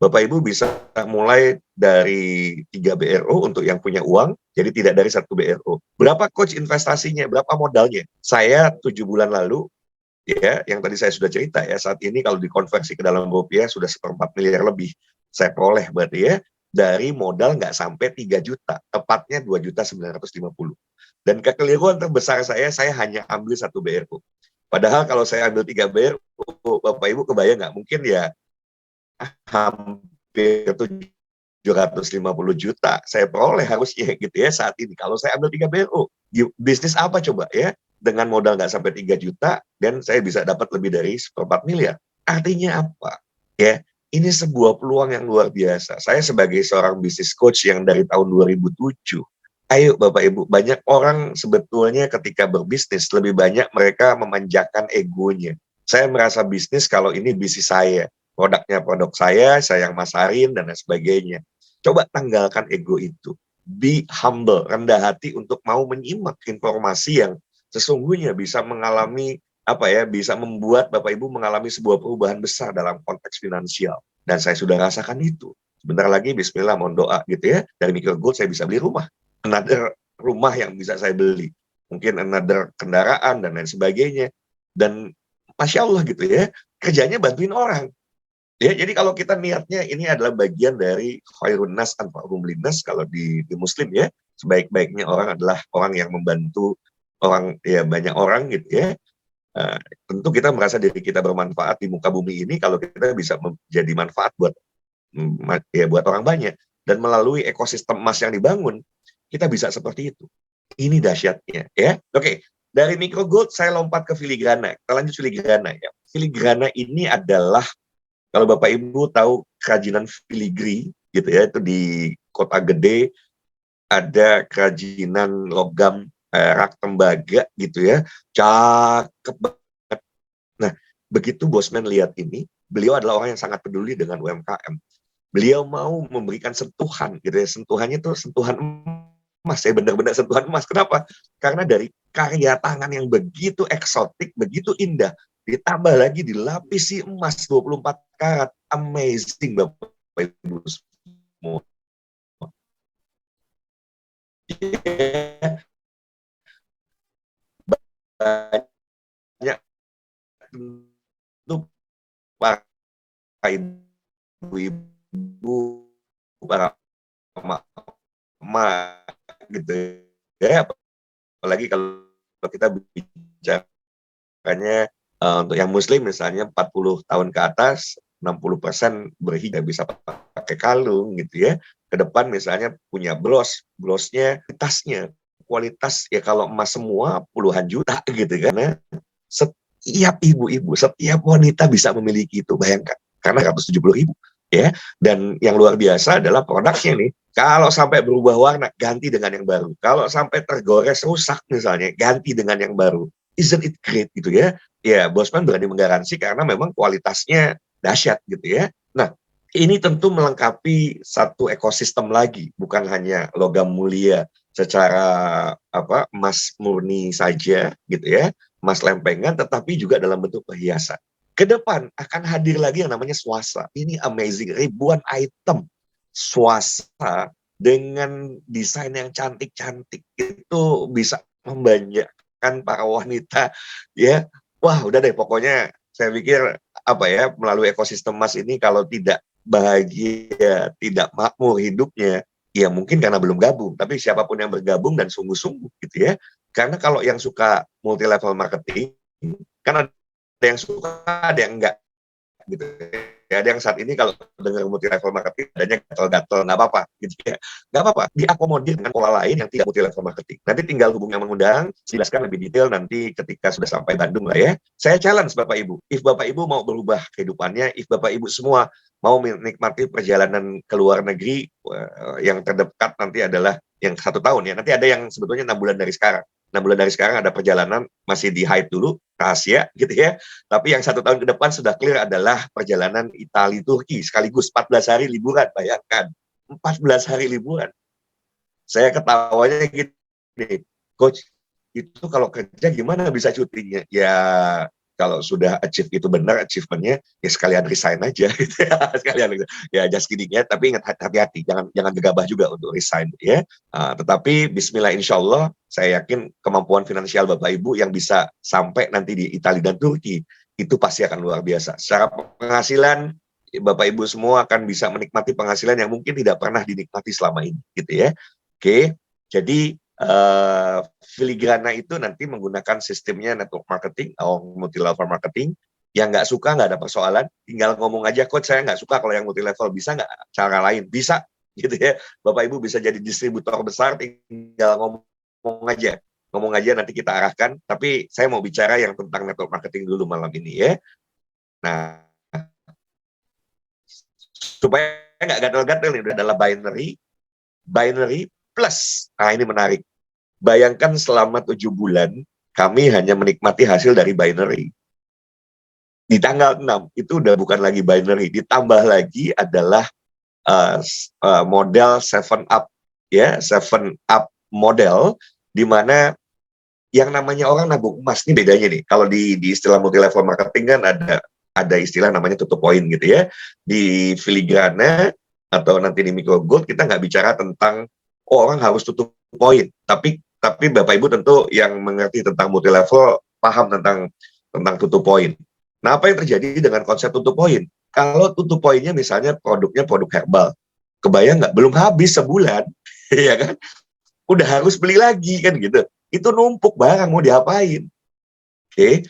Bapak Ibu bisa mulai dari 3 BRO untuk yang punya uang, jadi tidak dari 1 BRO. Berapa coach investasinya, berapa modalnya? Saya 7 bulan lalu, ya, yang tadi saya sudah cerita ya, saat ini kalau dikonversi ke dalam rupiah sudah 1/4 miliar lebih. Saya peroleh berarti ya, dari modal nggak sampai 3 juta, tepatnya 2.950.000. Dan kekeliruan terbesar saya hanya ambil 1 BRO. Padahal kalau saya ambil 3 BRO, Bapak Ibu kebayang nggak? Mungkin ya hampir 750 juta saya peroleh harusnya gitu ya saat ini kalau saya ambil 3 BRO. Bisnis apa coba ya, dengan modal nggak sampai 3 juta dan saya bisa dapat lebih dari 1/4 miliar. Artinya apa ya, ini sebuah peluang yang luar biasa. Saya sebagai seorang bisnis coach yang dari tahun 2007, ayo Bapak Ibu, banyak orang sebetulnya ketika berbisnis lebih banyak mereka memanjakan egonya. Saya merasa bisnis kalau ini bisnis saya, produknya produk saya yang masarin dan lain sebagainya. Coba tanggalkan ego itu. Be humble, rendah hati untuk mau menyimak informasi yang sesungguhnya bisa mengalami bisa membuat Bapak Ibu mengalami sebuah perubahan besar dalam konteks finansial. Dan saya sudah rasakan itu. Sebentar lagi bismillah mohon doa gitu ya, dari Micro Gold saya bisa beli rumah. Another rumah yang bisa saya beli. Mungkin another kendaraan dan lain sebagainya. Dan Masya Allah gitu ya, kerjanya bantuin orang. Ya, jadi kalau kita niatnya ini adalah bagian dari khairun nas anfa'uhum linnas kalau di muslim ya, sebaik-baiknya orang adalah orang yang membantu orang ya banyak orang gitu ya. Tentu kita merasa diri kita bermanfaat di muka bumi ini kalau kita bisa menjadi manfaat buat buat orang banyak dan melalui ekosistem emas yang dibangun kita bisa seperti itu. Ini dahsyatnya ya. Oke, dari Micro Gold saya lompat ke filigrana. Kita lanjut filigrana ya. Filigrana ini adalah kalau Bapak Ibu tahu kerajinan filigri gitu ya, itu di Kota Gede ada kerajinan logam rak tembaga gitu ya, cakep banget. Nah, begitu Bosman lihat ini, beliau adalah orang yang sangat peduli dengan UMKM. Beliau mau memberikan sentuhan gitu ya, sentuhannya itu sentuhan emas ya, benar-benar sentuhan emas. Kenapa? Karena dari karya tangan yang begitu eksotik, begitu indah, ditambah lagi dilapisi emas 24 karat. Amazing Bapak Ibu semua. Banyak tentu para ibu-ibu, para emak gitu ya. Apalagi kalau kita bicaranya untuk yang muslim misalnya 40 tahun ke atas 60% berhijab bisa pakai kalung gitu ya. Ke depan misalnya punya brosnya kualitas ya kalau emas semua puluhan juta gitu kan. Setiap ibu-ibu, setiap wanita bisa memiliki itu, bayangkan. Karena 170.000 ya. Dan yang luar biasa adalah produknya nih. Kalau sampai berubah warna, ganti dengan yang baru. Kalau sampai tergores rusak misalnya, ganti dengan yang baru. Isn't it great gitu ya? Ya, Bosman berani menggaransi karena memang kualitasnya dahsyat gitu ya. Nah, ini tentu melengkapi satu ekosistem lagi, bukan hanya logam mulia secara emas murni saja gitu ya, emas lempengan, tetapi juga dalam bentuk perhiasan. Ke depan akan hadir lagi yang namanya swasta. Ini amazing, ribuan item swasta dengan desain yang cantik-cantik itu bisa membanjakan para wanita ya. Wah, udah deh pokoknya saya pikir melalui ekosistem emas ini kalau tidak bahagia, tidak makmur hidupnya, ya mungkin karena belum gabung. Tapi siapapun yang bergabung dan sungguh-sungguh gitu ya. Karena kalau yang suka multi level marketing, kan ada yang suka, ada yang enggak gitu ya. Ada yang saat ini kalau dengar multi level marketing adanya gatel-gatel, nggak apa-apa gitu ya, nggak apa-apa, diakomodir dengan pola lain yang tidak multi level marketing. Nanti tinggal hubungi yang mengundang, jelaskan lebih detail nanti ketika sudah sampai Bandung lah ya. Saya challenge Bapak Ibu, if Bapak Ibu mau berubah kehidupannya, if Bapak Ibu semua mau menikmati perjalanan ke luar negeri, yang terdekat nanti adalah yang 1 tahun ya, nanti ada yang sebetulnya 6 bulan dari sekarang. 6 bulan dari sekarang ada perjalanan, masih di hide dulu, rahasia gitu ya. Tapi yang 1 tahun ke depan sudah clear adalah perjalanan Italia Turki sekaligus 14 hari liburan. Bayangkan 14 hari liburan. Saya ketawanya gini, coach itu kalau kerja gimana bisa cutinya? Ya kalau sudah achieve itu benar achievementnya, ya sekalian resign aja gitu ya. Sekalian ya just kidding ya, tapi ingat hati-hati, jangan gegabah juga untuk resign ya. Tetapi Bismillah, insya Allah saya yakin kemampuan finansial Bapak Ibu yang bisa sampai nanti di Italia dan Turki itu pasti akan luar biasa. Secara penghasilan Bapak Ibu semua akan bisa menikmati penghasilan yang mungkin tidak pernah dinikmati selama ini gitu ya. Oke, jadi Filigrana itu nanti menggunakan sistemnya network marketing atau multi level marketing. Yang nggak suka nggak ada persoalan, tinggal ngomong aja, coach saya nggak suka kalau yang multi level, bisa nggak cara lain? Bisa gitu ya. Bapak Ibu bisa jadi distributor besar, tinggal ngomong aja nanti kita arahkan. Tapi saya mau bicara yang tentang network marketing dulu malam ini ya. Nah, supaya nggak gatel-gatel, ini adalah binary plus. Nah, ini menarik. Bayangkan selama 7 bulan, kami hanya menikmati hasil dari binary. Di tanggal 6, itu udah bukan lagi binary. Ditambah lagi adalah model 7 up. Ya, 7 up model, di mana yang namanya orang nabung emas, ini bedanya nih. Kalau di istilah multi level marketing kan ada istilah namanya tutup poin gitu ya. Di Filigrana atau nanti di Micro Gold, kita nggak bicara tentang orang harus tutup poin. Tapi Bapak Ibu tentu yang mengerti tentang multi level paham tentang tutup poin. Nah, apa yang terjadi dengan konsep tutup poin? Kalau tutup poinnya misalnya produknya produk herbal, kebayang nggak? Belum habis sebulan, ya kan? Udah harus beli lagi kan gitu. Itu numpuk barang, mau diapain? Oke,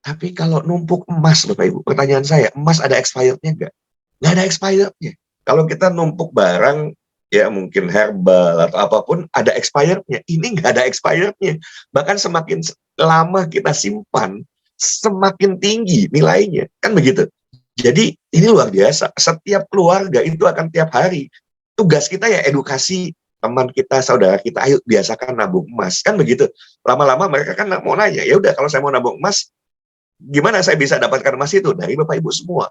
tapi kalau numpuk emas, Bapak Ibu, pertanyaan saya, emas ada expirednya nggak? Nggak ada expirednya. Kalau kita numpuk barang, ya mungkin herbal atau apapun, ada expirednya. Ini nggak ada expirednya. Bahkan semakin lama kita simpan, semakin tinggi nilainya. Kan begitu. Jadi ini luar biasa. Setiap keluarga itu akan tiap hari. Tugas kita ya edukasi teman kita, saudara kita, ayo biasakan nabung emas. Kan begitu. Lama-lama mereka kan mau nanya, ya udah kalau saya mau nabung emas, gimana saya bisa dapatkan emas itu? Dari Bapak Ibu semua.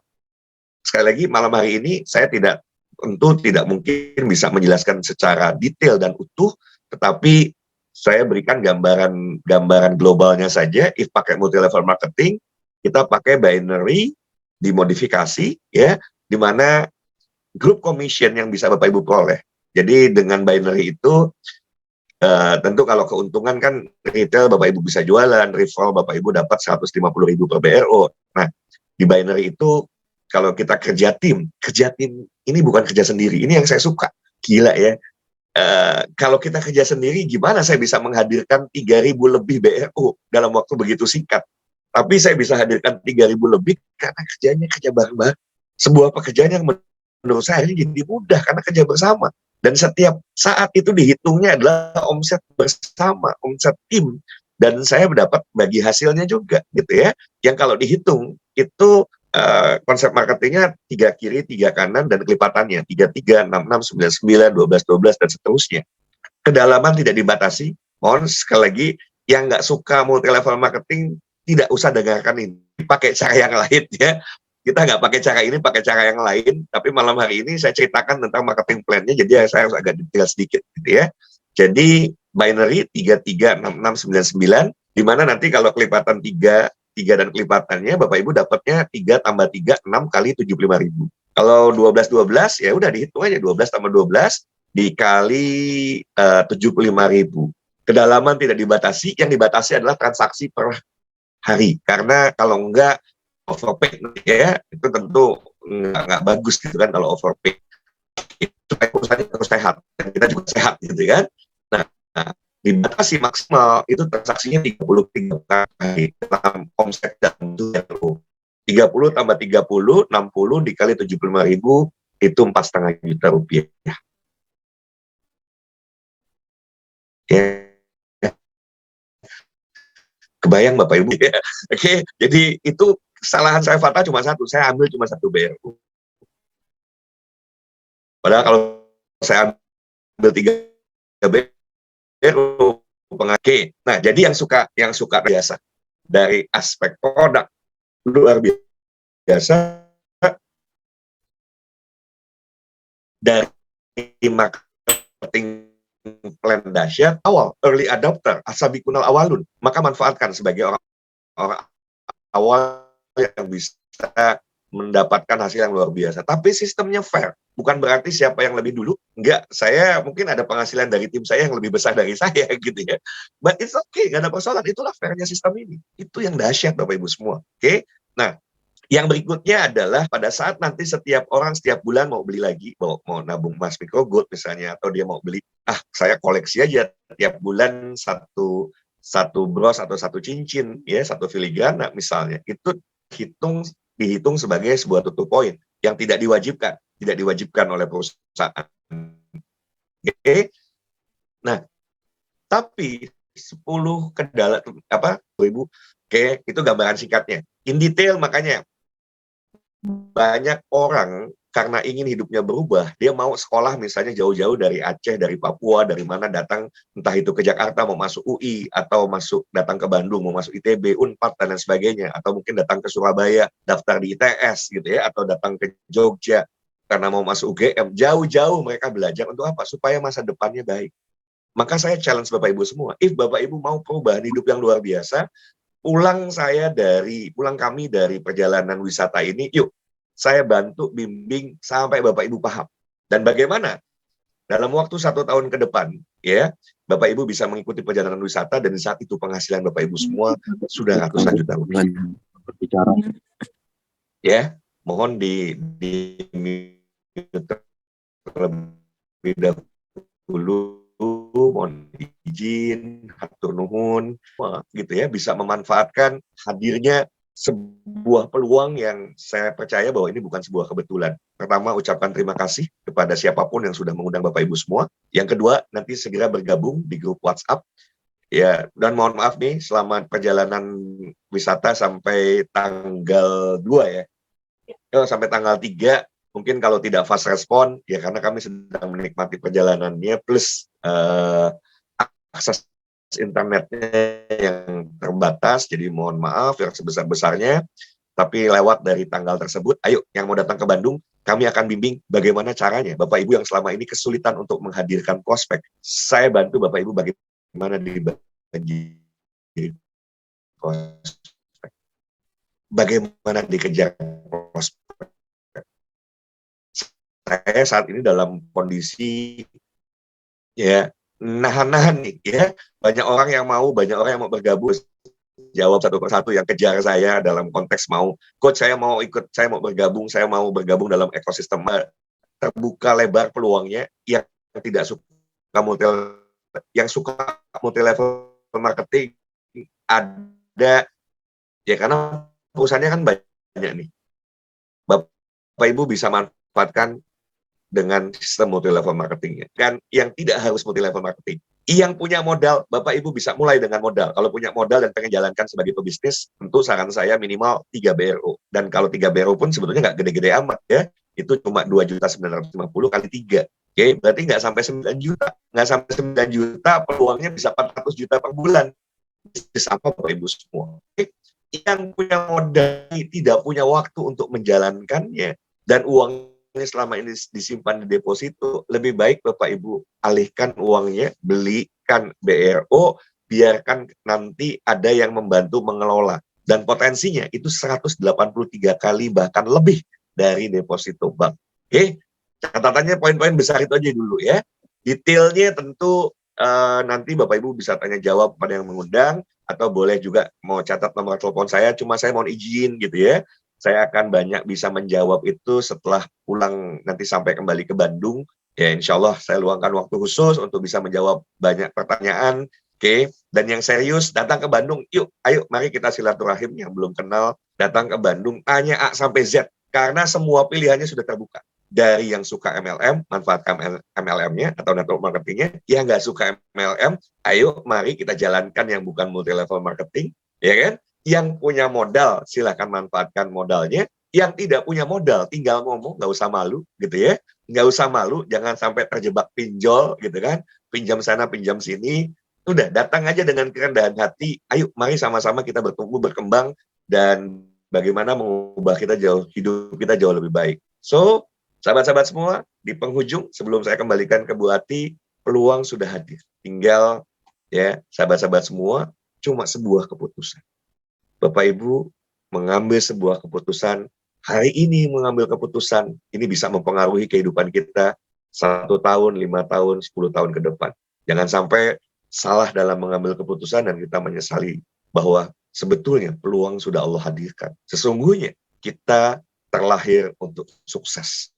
Sekali lagi, malam hari ini saya tentu tidak mungkin bisa menjelaskan secara detail dan utuh, tetapi saya berikan gambaran globalnya saja. If pakai multi level marketing, kita pakai binary dimodifikasi ya, di mana group commission yang bisa Bapak Ibu peroleh. Jadi dengan binary itu tentu kalau keuntungan kan retail Bapak Ibu bisa jualan, referral Bapak Ibu dapat 150.000 per BRO. Nah, di binary itu kalau kita kerja tim ini bukan kerja sendiri. Ini yang saya suka. Gila ya. Kalau kita kerja sendiri, gimana saya bisa menghadirkan 3.000 lebih BRO dalam waktu begitu singkat? Tapi saya bisa hadirkan 3.000 lebih karena kerja bareng-bareng. Sebuah pekerjaan yang menurut saya ini jadi mudah karena kerja bersama. Dan setiap saat itu dihitungnya adalah omset bersama, omset tim. Dan saya mendapat bagi hasilnya juga gitu ya. Yang kalau dihitung itu konsep marketingnya 3 kiri, 3 kanan, dan kelipatannya 33, 66, 99, 12, 12, dan seterusnya. Kedalaman tidak dibatasi. Mohon sekali lagi, yang nggak suka multi level marketing tidak usah dengarkan ini. Pakai cara yang lain ya. Kita nggak pakai cara ini, pakai cara yang lain. Tapi malam hari ini saya ceritakan tentang marketing plan-nya, jadi saya harus agak detail sedikit gitu ya. Jadi binary 33, 66, 99, di mana nanti kalau kelipatan 3 dan kelipatannya, Bapak Ibu dapatnya 3 tambah 3, 6 kali 75.000. Kalau 12, 12, ya udah dihitung aja 12 tambah 12 dikali 75.000. Kedalaman tidak dibatasi, yang dibatasi adalah transaksi per hari. Karena kalau enggak overpay ya, itu tentu nggak bagus gitu kan kalau overpay. Itu perusahaannya harus sehat, dan kita juga sehat gitu kan. Nah, dibatasi maksimal itu transaksinya 33 kali dalam omset dan 30 tambah 30, 60 dikali 75.000 itu 4,5 juta rupiah. Ya. Kebayang Bapak Ibu ya. Oke, jadi itu kesalahan saya fatal cuma satu, saya ambil cuma 1 BRU. Padahal kalau saya ambil 3 BRU pengakai. Nah, jadi yang suka biasa dari aspek produk luar biasa, dari marketing plan dahsyat, awal early adopter asabikunal awalun, maka manfaatkan sebagai orang awal yang bisa mendapatkan hasil yang luar biasa. Tapi sistemnya fair. Bukan berarti siapa yang lebih dulu. Enggak, saya mungkin ada penghasilan dari tim saya yang lebih besar dari saya gitu ya. But it's okay, nggak ada persoalan. Itulah fairnya sistem ini. Itu yang dahsyat Bapak Ibu semua. Oke? Nah, yang berikutnya adalah pada saat nanti setiap orang setiap bulan mau beli lagi, mau nabung emas micro gold misalnya, atau dia mau beli, saya koleksi aja tiap bulan satu bros atau satu cincin, ya satu filigrana misalnya, itu dihitung sebagai sebuah tutup poin yang tidak diwajibkan oleh perusahaan. Oke, nah tapi 10 kendala Ibu, oke, itu gambaran singkatnya. In detail makanya banyak orang karena ingin hidupnya berubah, dia mau sekolah misalnya jauh-jauh dari Aceh, dari Papua, dari mana datang, entah itu ke Jakarta mau masuk UI, atau datang ke Bandung mau masuk ITB, Unpad, dan lain sebagainya, atau mungkin datang ke Surabaya, daftar di ITS gitu ya, atau datang ke Jogja karena mau masuk UGM, jauh-jauh mereka belajar untuk apa? Supaya masa depannya baik. Maka saya challenge Bapak Ibu semua, if Bapak Ibu mau perubahan hidup yang luar biasa, pulang kami dari perjalanan wisata ini, yuk saya bantu bimbing sampai Bapak Ibu paham. Dan bagaimana dalam waktu 1 tahun ke depan, ya Bapak Ibu bisa mengikuti perjalanan wisata dan saat itu penghasilan Bapak Ibu semua sudah ratusan juta rupiah. Berbicara. Ya, mohon di terlebih dahulu, mohon izin, hatur nuhun, gitu ya, bisa memanfaatkan hadirnya sebuah peluang yang saya percaya bahwa ini bukan sebuah kebetulan. Pertama, ucapkan terima kasih kepada siapapun yang sudah mengundang Bapak Ibu semua. Yang kedua, nanti segera bergabung di grup WhatsApp. Ya, dan mohon maaf nih, selamat perjalanan wisata sampai tanggal 2 ya. Sampai tanggal 3, mungkin kalau tidak fast respon, ya karena kami sedang menikmati perjalanannya, plus akses internetnya yang terbatas, jadi mohon maaf yang sebesar-besarnya, tapi lewat dari tanggal tersebut, ayo yang mau datang ke Bandung, kami akan bimbing bagaimana caranya. Bapak Ibu yang selama ini kesulitan untuk menghadirkan prospek, saya bantu Bapak Ibu bagaimana dibagi prospek, bagaimana dikejar prospek. Saya saat ini dalam kondisi ya nahan-nahan nih ya, banyak orang yang mau bergabung, jawab satu persatu yang kejar saya dalam konteks mau, coach saya mau bergabung dalam ekosistem. Terbuka lebar peluangnya. Yang tidak suka multi level marketing ada ya, karena perusahaannya kan banyak nih, Bapak Ibu bisa manfaatkan dengan sistem multi level marketingnya. Kan yang tidak harus multi level marketing. Yang punya modal, Bapak Ibu bisa mulai dengan modal. Kalau punya modal dan pengen jalankan sebagai pebisnis, tentu saran saya minimal 3 BRO. Dan kalau 3 BRO pun sebetulnya nggak gede-gede amat ya. Itu cuma 2.950 kali 3. Oke, berarti nggak sampai 9 juta. Nggak sampai 9 juta, peluangnya bisa 400 juta per bulan. Bisnis apa Bapak Ibu semua? Oke. Yang punya modal tidak punya waktu untuk menjalankannya, dan uang selama ini disimpan di deposito, lebih baik Bapak Ibu alihkan uangnya, belikan BRO, biarkan nanti ada yang membantu mengelola. Dan potensinya itu 183 kali bahkan lebih dari deposito bank. Oke, catatannya poin-poin besar itu aja dulu ya. Detailnya tentu nanti Bapak Ibu bisa tanya jawab pada yang mengundang, atau boleh juga mau catat nomor telepon saya, cuma saya mohon izin gitu ya. Saya akan banyak bisa menjawab itu setelah pulang nanti sampai kembali ke Bandung. Ya insya Allah saya luangkan waktu khusus untuk bisa menjawab banyak pertanyaan. Oke, dan yang serius datang ke Bandung, yuk, ayo mari kita silaturahim. Yang belum kenal datang ke Bandung, tanya A sampai Z, karena semua pilihannya sudah terbuka. Dari yang suka MLM, manfaatkan MLM-nya atau network marketingnya. Yang nggak suka MLM, ayo mari kita jalankan yang bukan multi level marketing, ya kan? Yang punya modal, silahkan manfaatkan modalnya. Yang tidak punya modal, tinggal ngomong, nggak usah malu, gitu ya. Nggak usah malu, jangan sampai terjebak pinjol, gitu kan. Pinjam sana, pinjam sini. Udah, datang aja dengan kerendahan hati. Ayo, mari sama-sama kita bertumbuh, berkembang, dan bagaimana mengubah hidup kita jauh lebih baik. So, sahabat-sahabat semua, di penghujung, sebelum saya kembalikan ke Bu Ati, peluang sudah hadir. Tinggal, ya, sahabat-sahabat semua, cuma sebuah keputusan. Bapak Ibu mengambil sebuah keputusan, hari ini mengambil keputusan, ini bisa mempengaruhi kehidupan kita 1 tahun, 5 tahun, 10 tahun ke depan. Jangan sampai salah dalam mengambil keputusan dan kita menyesali bahwa sebetulnya peluang sudah Allah hadirkan. Sesungguhnya kita terlahir untuk sukses.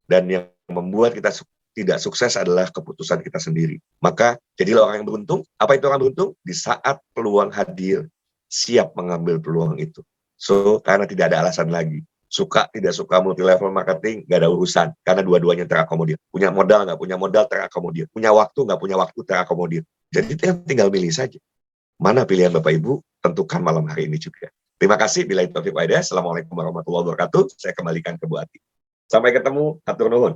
Dan yang membuat kita tidak sukses adalah keputusan kita sendiri. Maka jadilah orang yang beruntung. Apa itu orang beruntung? Di saat peluang hadir, siap mengambil peluang itu. So, karena tidak ada alasan lagi. Suka, tidak suka multi level marketing, nggak ada urusan. Karena dua-duanya terakomodir. Punya modal, nggak punya modal, terakomodir. Punya waktu, nggak punya waktu, terakomodir. Jadi tinggal milih saja. Mana pilihan Bapak Ibu, tentukan malam hari ini juga. Terima kasih. Bila itu Assalamualaikum warahmatullahi wabarakatuh. Saya kembalikan ke Bu Ati. Sampai ketemu. Hatur nuhun.